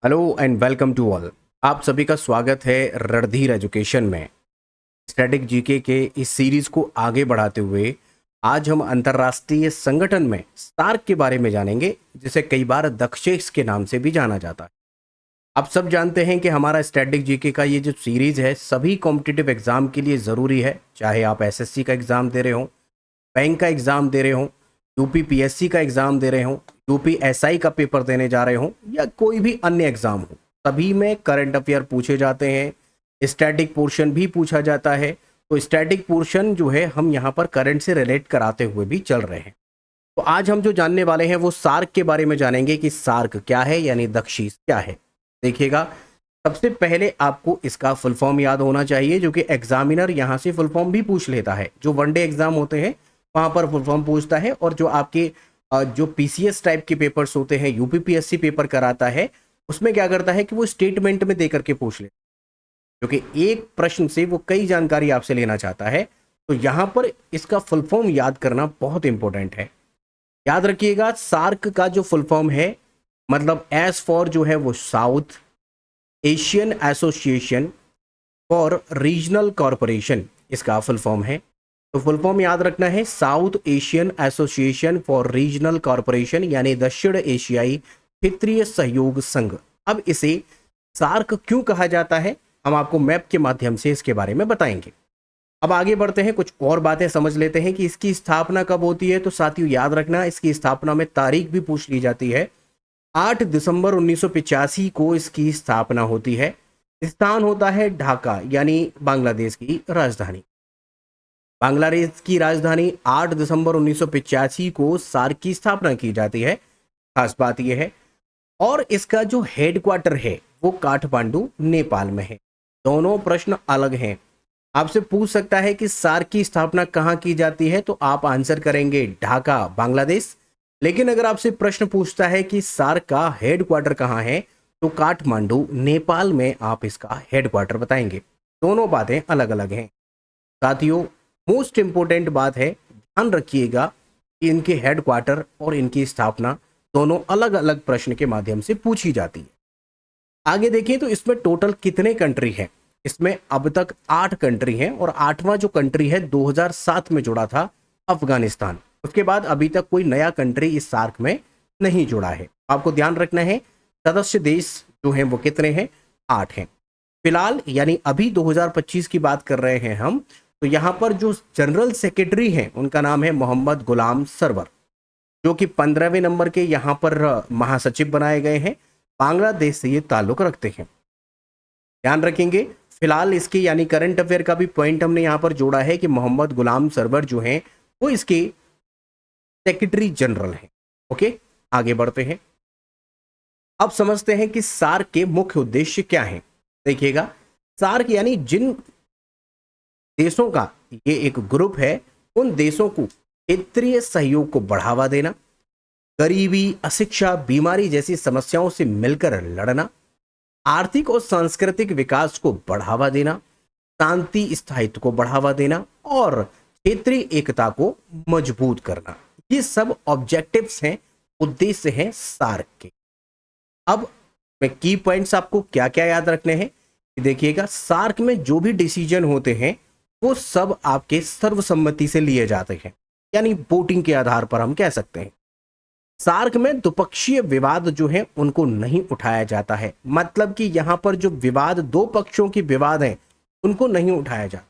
Hello and welcome to all. आप सभी का स्वागत है रणधीर एजुकेशन में। स्टैटिक जीके के इस सीरीज को आगे बढ़ाते हुए आज हम अंतर्राष्ट्रीय संगठन में सार्क के बारे में जानेंगे, जिसे कई बार दक्षेस के नाम से भी जाना जाता है। आप सब जानते हैं कि हमारा स्टैटिक जीके का ये जो सीरीज है सभी कॉम्पिटिटिव एग्जाम के लिए ज़रूरी है, चाहे आप एसएससी का एग्ज़ाम दे रहे हो, बैंक का एग्ज़ाम दे रहे हो, यूपी पीएससी का एग्ज़ाम दे रहे हो, यूपी एसआई का पेपर देने जा रहे हो या कोई भी अन्य एग्ज़ाम हो, सभी में करंट अफेयर पूछे जाते हैं। स्टैटिक पोर्शन भी पूछा जाता है। तो स्टैटिक पोर्शन जो है हम यहाँ पर करंट से रिलेट कराते हुए भी चल रहे हैं। तो आज हम जो जानने वाले हैं वो सार्क के बारे में जानेंगे कि सार्क क्या है, यानी दक्षिस क्या है। देखिएगा, सबसे पहले आपको इसका फुल फॉर्म याद होना चाहिए, जो कि एग्जामिनर यहाँ से फुल फॉर्म भी पूछ लेता है। जो वनडे एग्जाम होते हैं वहाँ पर फुल फॉर्म पूछता है, और जो आपके जो पीसीएस टाइप के पेपर्स होते हैं, यूपीपीएससी पेपर कराता है, उसमें क्या करता है कि वो स्टेटमेंट में दे करके पूछ ले, क्योंकि एक प्रश्न से वो कई जानकारी आपसे लेना चाहता है। तो यहाँ पर इसका फुल फॉर्म याद करना बहुत इंपॉर्टेंट है। याद रखिएगा, सार्क का जो फुल फॉर्म है, मतलब एस फॉर जो है वो south Asian association for regional corporation, इसका फुल फॉर्म है। तो फुल फॉर्म याद रखना है, south Asian association for regional corporation, यानी दक्षिण एशियाई क्षेत्रीय सहयोग संघ। अब इसे सार्क क्यों कहा जाता है, हम आपको मैप के माध्यम से इसके बारे में बताएंगे। अब आगे बढ़ते हैं, कुछ और बातें समझ लेते हैं कि इसकी स्थापना कब होती है। तो साथियों याद रखना, इसकी स्थापना में तारीख भी पूछ ली जाती है। 8 दिसंबर 1985 को इसकी स्थापना होती है। स्थान होता है ढाका, यानी बांग्लादेश की राजधानी। बांग्लादेश की राजधानी 8 दिसंबर 1985 को सार्क की स्थापना की जाती है। खास बात यह है, और इसका जो हेडक्वार्टर है वो काठमांडू नेपाल में है। दोनों प्रश्न अलग हैं। आपसे पूछ सकता है कि सार्क की स्थापना कहाँ की जाती है, तो आप आंसर करेंगे ढाका बांग्लादेश। लेकिन अगर आपसे प्रश्न पूछता है कि सार्क का हेडक्वार्टर कहाँ है, तो काठमांडू नेपाल में आप इसका हेडक्वार्टर बताएंगे। दोनों बातें अलग अलग हैं। साथियों, मोस्ट इंपोर्टेंट बात है, ध्यान रखिएगा कि इनके हेडक्वार्टर और इनकी स्थापना दोनों अलग अलग प्रश्न के माध्यम से पूछी जाती है। आगे देखिए, तो इसमें टोटल कितने कंट्री हैं। इसमें अब तक 8 कंट्री हैं, और 8वां जो कंट्री है 2007 में जुड़ा था, अफगानिस्तान। उसके बाद अभी तक कोई नया कंट्री इस सार्क में नहीं जुड़ा है। आपको ध्यान रखना है, सदस्य देश जो हैं वो कितने हैं, 8 हैं फिलहाल। यानी अभी 2025 की बात कर रहे हैं हम। तो यहाँ पर जो जनरल सेक्रेटरी हैं उनका नाम है मोहम्मद गुलाम सरवर, जो कि 15वें नंबर के यहाँ पर महासचिव बनाए गए हैं। बांग्लादेश से ये ताल्लुक रखते हैं, ध्यान रखेंगे। फिलहाल इसके यानी करंट अफेयर का भी पॉइंट हमने यहाँ पर जोड़ा है कि मोहम्मद गुलाम सरवर जो हैं वो इसके सेक्रेटरी जनरल हैं। ओके, आगे बढ़ते हैं। अब समझते हैं कि सार्क के मुख्य उद्देश्य क्या हैं। देखिएगा, सार्क यानी जिन देशों का ये एक ग्रुप है, उन देशों को क्षेत्रीय सहयोग को बढ़ावा देना, गरीबी, अशिक्षा, बीमारी जैसी समस्याओं से मिलकर लड़ना, आर्थिक और सांस्कृतिक विकास को बढ़ावा देना, शांति स्थायित्व को बढ़ावा देना, और क्षेत्रीय एकता को मजबूत करना। ये सब ऑब्जेक्टिव्स हैं, उद्देश्य हैं सार्क के। अब मैं की पॉइंट्स आपको क्या क्या याद रखने हैं। देखिएगा, सार्क में जो भी डिसीजन होते हैं वो सब आपके सर्वसम्मति से लिए जाते हैं, यानी वोटिंग के आधार पर हम कह सकते हैं। सार्क में द्विपक्षीय विवाद जो है उनको नहीं उठाया जाता है, मतलब कि यहां पर जो विवाद दो पक्षों की विवाद है उनको नहीं उठाया जाता।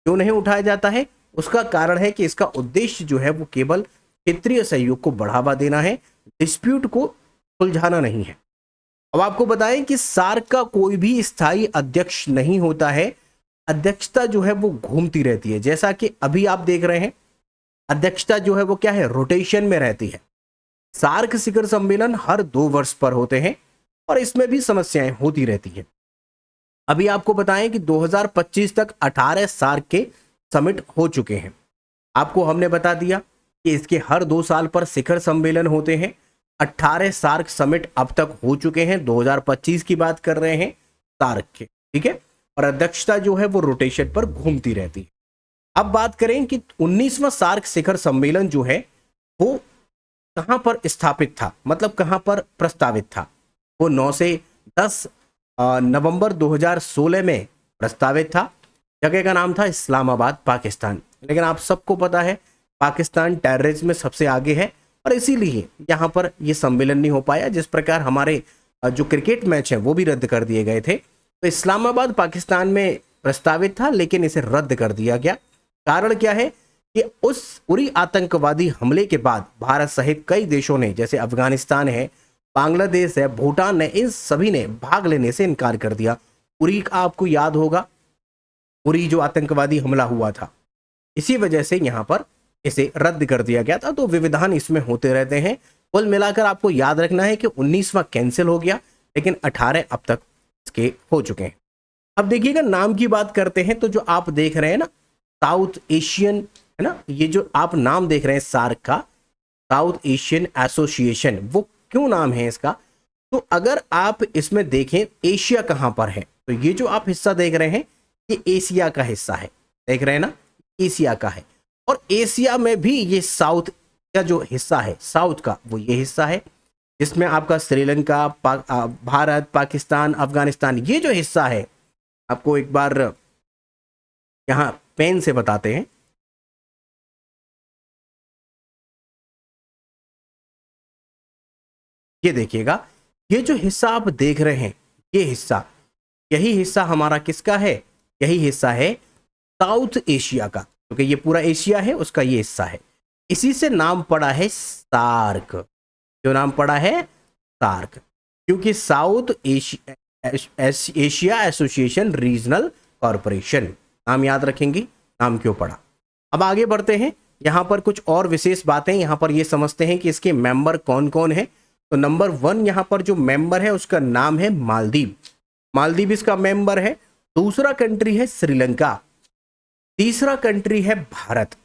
क्यों नहीं उठाया जाता है, उसका कारण है कि इसका उद्देश्य जो है वो केवल क्षेत्रीय सहयोग को बढ़ावा देना है, डिस्प्यूट को सुलझाना नहीं है। अब आपको बताएं कि सार्क का कोई भी स्थायी अध्यक्ष नहीं होता है। अध्यक्षता जो है वो घूमती रहती है, जैसा कि अभी आप देख रहे हैं। अध्यक्षता जो है वो क्या है, रोटेशन में रहती है। सार्क शिखर सम्मेलन हर 2 वर्ष पर होते हैं, और इसमें भी समस्याएं होती रहती है। अभी आपको बताएं कि 2025 तक 18 सार्क के समिट हो चुके हैं। आपको हमने बता दिया कि इसके हर 2 साल पर शिखर सम्मेलन होते हैं। 18 सार्क समिट अब तक हो चुके हैं, 2025 की बात कर रहे हैं सार्क के, ठीक है। और अध्यक्षता जो है वो रोटेशन पर घूमती रहती है। अब बात करें कि 19वां सार्क शिखर सम्मेलन जो है वो कहां पर स्थापित था, मतलब कहां पर प्रस्तावित था। वो 9 से 10 नवंबर 2016 में प्रस्तावित था। जगह का नाम था इस्लामाबाद, पाकिस्तान। लेकिन आप सबको पता है पाकिस्तान टेररिज्म में सबसे आगे है और इसीलिए यहाँ पर ये सम्मेलन नहीं हो पाया। जिस प्रकार हमारे जो क्रिकेट मैच हैं वो भी रद्द कर दिए गए थे, तो इस्लामाबाद पाकिस्तान में प्रस्तावित था लेकिन इसे रद्द कर दिया गया। कारण क्या है कि उस उरी आतंकवादी हमले के बाद भारत सहित कई देशों ने, जैसे अफगानिस्तान है, बांग्लादेश है, भूटान ने, इन सभी ने भाग लेने से इनकार कर दिया। उरी का आपको याद होगा, उरी जो आतंकवादी हमला हुआ था, इसी वजह से यहाँ पर इसे रद्द कर दिया गया था। तो विविधान इसमें होते रहते हैं। कुल मिलाकर आपको याद रखना है कि 19वां कैंसिल हो गया लेकिन 18 अब तक इसके हो चुके हैं। अब देखिएगा, नाम की बात करते हैं तो जो आप देख रहे हैं ना, साउथ एशियन, है ना, ये जो आप नाम देख रहे हैं सार्क का, साउथ एशियन एसोसिएशन, वो क्यों नाम है इसका? तो अगर आप इसमें देखें एशिया कहाँ पर है, तो ये जो आप हिस्सा देख रहे हैं ये एशिया का हिस्सा है, देख रहे हैं ना, एशिया का है। और एशिया में भी ये साउथ का जो हिस्सा है, साउथ का, वो ये हिस्सा है जिसमें आपका श्रीलंका, भारत, पाकिस्तान, अफगानिस्तान, ये जो हिस्सा है, आपको एक बार यहाँ पेन से बताते हैं। ये देखिएगा, ये जो हिस्सा आप देख रहे हैं, ये हिस्सा, यही हिस्सा हमारा किसका है? यही हिस्सा है साउथ एशिया का, क्योंकि ये पूरा एशिया है, उसका ये हिस्सा है। इसी से नाम पड़ा है सार्क। जो नाम पड़ा है सार्क, क्योंकि south Asia association regional corporation, नाम याद रखेंगे नाम क्यों पड़ा। अब आगे बढ़ते हैं, यहाँ पर कुछ और विशेष बातें यहाँ पर ये समझते हैं कि इसके मेंबर कौन कौन है। तो नंबर 1 यहाँ पर जो मेंबर है उसका नाम है मालदीव, मालदीव इसका मेंबर है। दूसरा कंट्री है श्रीलंका, तीसरा कंट्री है भारत,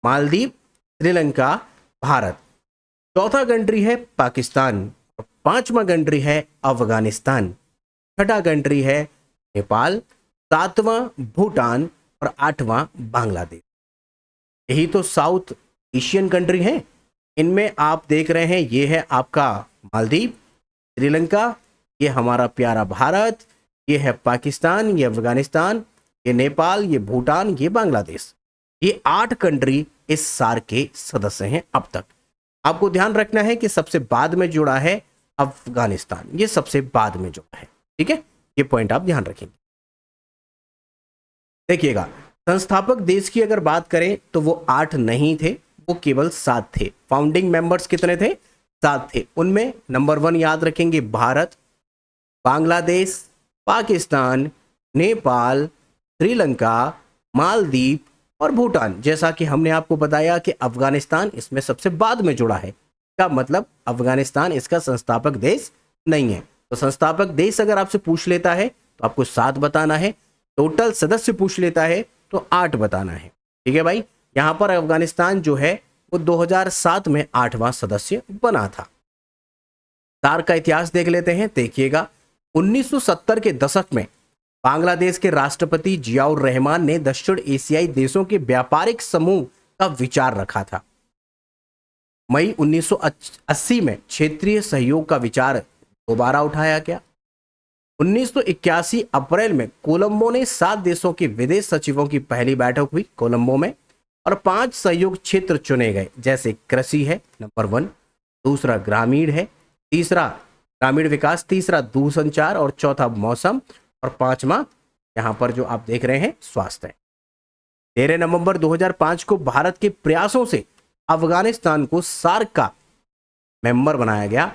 मालदीव, श्रीलंका, भारत। चौथा कंट्री है पाकिस्तान, पांचवा कंट्री है अफगानिस्तान, छठा कंट्री है नेपाल, सातवां भूटान और आठवां बांग्लादेश। यही तो साउथ एशियन कंट्री है। इनमें आप देख रहे हैं, ये है आपका मालदीव, श्रीलंका, ये हमारा प्यारा भारत, ये है पाकिस्तान, ये अफगानिस्तान, ये नेपाल, ये भूटान, ये बांग्लादेश। ये 8 कंट्री इस सार्क के सदस्य हैं अब तक। आपको ध्यान रखना है कि सबसे बाद में जुड़ा है अफगानिस्तान, ये सबसे बाद में जुड़ा है, ठीक है, ये पॉइंट आप ध्यान रखेंगे। देखिएगा, संस्थापक देश की अगर बात करें तो वो 8 नहीं थे, वो केवल 7 थे। फाउंडिंग मेंबर्स कितने थे? 7 थे। उनमें नंबर 1 याद रखेंगे भारत, बांग्लादेश, पाकिस्तान, नेपाल, श्रीलंका, मालदीव और भूटान। जैसा कि हमने आपको बताया कि अफगानिस्तान इसमें सबसे बाद में जुड़ा है, का मतलब अफगानिस्तान इसका संस्थापक देश नहीं है। तो संस्थापक देश अगर आपसे पूछ लेता है तो आपको 7 बताना है, टोटल सदस्य पूछ लेता है तो 8 बताना है, ठीक है भाई। यहाँ पर अफगानिस्तान जो है वो 2007 में 8वां सदस्य बना था। सार्क का इतिहास देख लेते हैं। देखिएगा, 1970 के दशक में बांग्लादेश के राष्ट्रपति जियाउर रहमान ने दक्षिण एशियाई देशों के व्यापारिक समूह का विचार रखा था। मई 1980 में क्षेत्रीय सहयोग का विचार दोबारा उठाया गया। 1981 अप्रैल में कोलंबो ने 7 देशों के विदेश सचिवों की पहली बैठक हुई कोलंबो में, और 5 सहयोग क्षेत्र चुने गए, जैसे कृषि है नंबर 1, दूसरा ग्रामीण है, तीसरा ग्रामीण विकास, तीसरा दूरसंचार और चौथा मौसम और 5वां यहाँ पर जो आप देख रहे हैं स्वास्थ्य है। 13 नवंबर 2005 को भारत के प्रयासों से अफगानिस्तान को सार्क का मेंबर बनाया गया।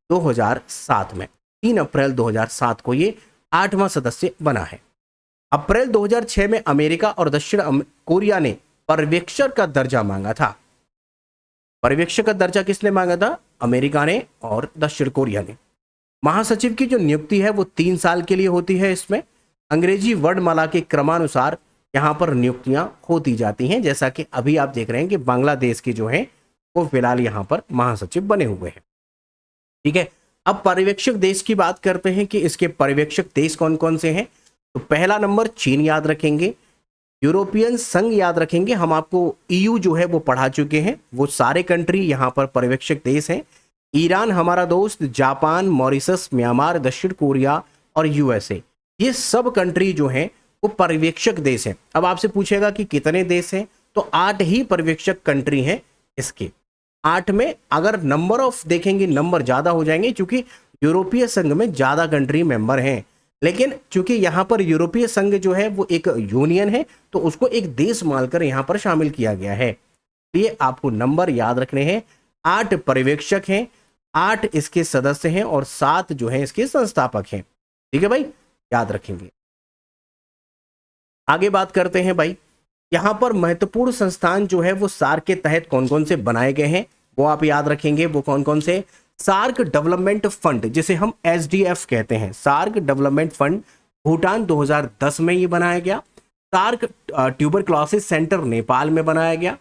2007 में 3 अप्रैल 2007 को ये 8वां सदस्य बना है। अप्रैल 2006 में अमेरिका और दक्षिण कोरिया ने पर्यवेक्षक का दर्जा मांगा था। पर्यवेक्षक का दर्जा किसने मांगा था? अमेरिका ने और दक्षिण कोरिया ने। महासचिव की जो नियुक्ति है वो 3 साल के लिए होती है। इसमें अंग्रेजी वर्णमाला के क्रमानुसार यहाँ पर नियुक्तियां होती जाती हैं, जैसा कि अभी आप देख रहे हैं कि बांग्लादेश के जो हैं वो फिलहाल यहाँ पर महासचिव बने हुए हैं, ठीक है। अब पर्यवेक्षक देश की बात करते हैं कि इसके पर्यवेक्षक देश कौन कौन से हैं। तो पहला नंबर चीन याद रखेंगे, यूरोपियन संघ याद रखेंगे, हम आपको EU जो है वो पढ़ा चुके हैं, वो सारे कंट्री यहाँ पर पर्यवेक्षक देश हैं। ईरान हमारा दोस्त, जापान, मॉरिशस, म्यांमार, दक्षिण कोरिया और यूएसए, ये सब कंट्री जो हैं वो पर्यवेक्षक देश हैं। अब आपसे पूछेगा कि कितने देश हैं, तो 8 ही पर्यवेक्षक कंट्री हैं इसके। 8 में अगर नंबर ऑफ देखेंगे, नंबर ज्यादा हो जाएंगे क्योंकि यूरोपीय संघ में ज्यादा कंट्री मेंबर हैं, लेकिन चूंकि यहां पर यूरोपीय संघ जो है वो एक यूनियन है, तो उसको एक देश मानकर यहां पर शामिल किया गया है। ये आपको नंबर याद रखने हैं। 8 पर्यवेक्षक हैं, 8 इसके सदस्य हैं और 7 जो है इसके संस्थापक हैं। ठीक है भाई, याद रखेंगे। आगे बात करते हैं भाई, यहां पर महत्वपूर्ण संस्थान जो है वो सार्क के तहत कौन कौन से बनाए गए हैं, वो आप याद रखेंगे। वो कौन कौन से? सार्क डेवलपमेंट फंड, जिसे हम एसडीएफ कहते हैं, सार्क डेवलपमेंट फंड भूटान 2010 में ये बनाया गया। सार्क ट्यूबरक्लोसिस सेंटर नेपाल में बनाया गया।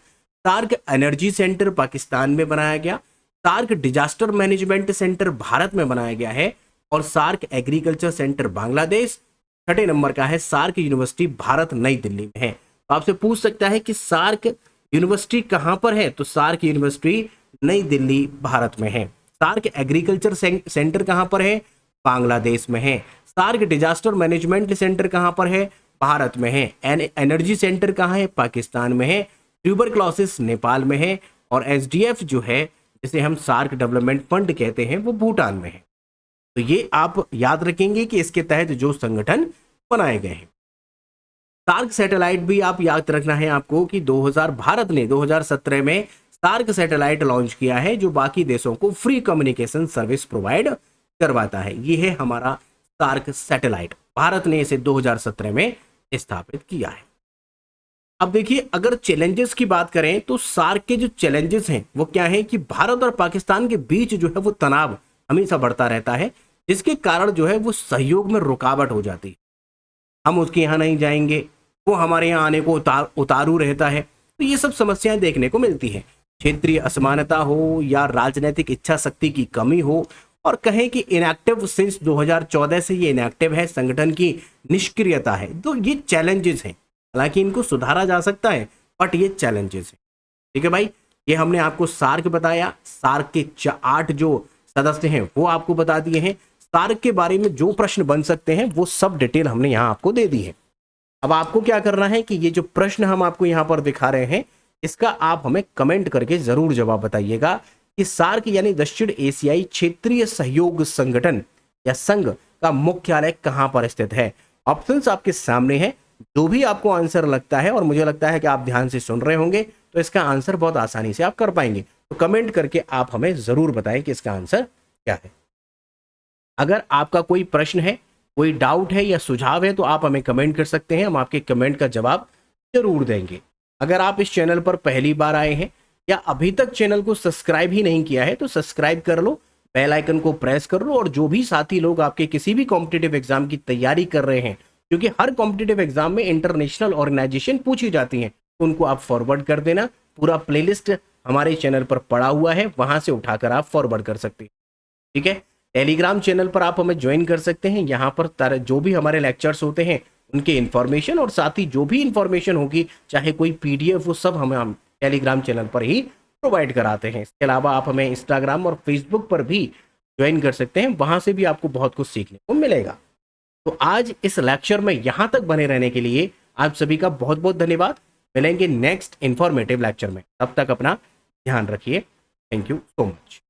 सार्क एनर्जी सेंटर पाकिस्तान में बनाया गया। SAARC disaster management centre Bharat में बनाया गया है। और SAARC agriculture centre Bangladesh. 6 number का है सार्क यूनिवर्सिटी भारत नई दिल्ली में है। तो आपसे पूछ सकता है कि सार्क यूनिवर्सिटी कहां पर है, तो सार्क यूनिवर्सिटी नई दिल्ली भारत में है। सार्क एग्रीकल्चर सेंटर कहां पर है, बांग्लादेश में है। सार्क डिजास्टर मैनेजमेंट सेंटर कहां पर है, भारत में है। एनर्जी सेंटर कहां है, पाकिस्तान में है। ट्यूबरक्लोसिस नेपाल में है। और एसडीएफ जो है, जिसे हम सार्क डेवलपमेंट फंड कहते हैं, वो भूटान में है। तो ये आप याद रखेंगे कि इसके तहत जो संगठन बनाए गए हैं। सार्क सैटेलाइट भी आप याद रखना है आपको कि भारत ने 2017 में सार्क सैटेलाइट लॉन्च किया है, जो बाकी देशों को फ्री कम्युनिकेशन सर्विस प्रोवाइड करवाता है। ये है हमारा सार्क सैटेलाइट, भारत ने इसे 2017 में स्थापित किया है। अब देखिए, अगर चैलेंजेस की बात करें तो सार्क के जो चैलेंजेस हैं वो क्या है कि भारत और पाकिस्तान के बीच जो है वो तनाव हमेशा बढ़ता रहता है, जिसके कारण जो है वो सहयोग में रुकावट हो जाती है। हम उसके यहाँ नहीं जाएंगे, वो हमारे यहाँ आने को उतारू रहता है। तो ये सब समस्याएं देखने को मिलती है। क्षेत्रीय असमानता हो या राजनीतिक इच्छा शक्ति की कमी हो, और कहें कि इनएक्टिव सिंस 2014 से ये इनएक्टिव है, संगठन की निष्क्रियता है। तो ये चैलेंजेस हैं, हालांकि इनको सुधारा जा सकता है, बट ये चैलेंजेस हैं। ठीक है भाई, ये हमने आपको सार्क बताया। सार्क के 8 जो सदस्य हैं वो आपको बता दिए हैं। सार्क के बारे में जो प्रश्न बन सकते हैं वो सब डिटेल हमने यहाँ आपको दे दी है। अब आपको क्या करना है कि ये जो प्रश्न हम आपको यहाँ पर दिखा रहे हैं, इसका आप हमें कमेंट करके जरूर जवाब बताइएगा कि सार्क यानी दक्षिण एशियाई क्षेत्रीय सहयोग संगठन या संघ का मुख्यालय कहां पर स्थित है। ऑप्शंस आपके सामने हैं, जो भी आपको आंसर लगता है, और मुझे लगता है कि आप ध्यान से सुन रहे होंगे, तो इसका आंसर बहुत आसानी से आप कर पाएंगे। तो कमेंट करके आप हमें जरूर बताएं कि इसका आंसर क्या है। अगर आपका कोई प्रश्न है, कोई डाउट है या सुझाव है, तो आप हमें कमेंट कर सकते हैं, हम आपके कमेंट का जवाब जरूर देंगे। अगर आप इस चैनल पर पहली बार आए हैं या अभी तक चैनल को सब्सक्राइब ही नहीं किया है, तो सब्सक्राइब कर लो, बेल आइकन को प्रेस कर लो। और जो भी साथी लोग आपके किसी भी कॉम्पिटिटिव एग्जाम की तैयारी कर रहे हैं, क्योंकि हर कॉम्पिटिटिव एग्जाम में इंटरनेशनल ऑर्गेनाइजेशन पूछी जाती हैं, उनको आप फॉरवर्ड कर देना। पूरा प्लेलिस्ट हमारे चैनल पर पड़ा हुआ है, वहां से उठाकर आप फॉरवर्ड कर सकते हैं। ठीक है, टेलीग्राम चैनल पर आप हमें ज्वाइन कर सकते हैं। यहाँ पर जो भी हमारे लेक्चर्स होते हैं उनके इन्फॉर्मेशन, और साथ ही जो भी इन्फॉर्मेशन होगी, चाहे कोई पीडीएफ, वो सब हम टेलीग्राम चैनल पर ही प्रोवाइड कराते हैं। इसके अलावा आप हमें इंस्टाग्राम और फेसबुक पर भी ज्वाइन कर सकते हैं, वहां से भी आपको बहुत कुछ सीखने को मिलेगा। तो आज इस लेक्चर में यहां तक बने रहने के लिए आप सभी का बहुत बहुत धन्यवाद। मिलेंगे नेक्स्ट इंफॉर्मेटिव लेक्चर में, तब तक अपना ध्यान रखिए। Thank you so much.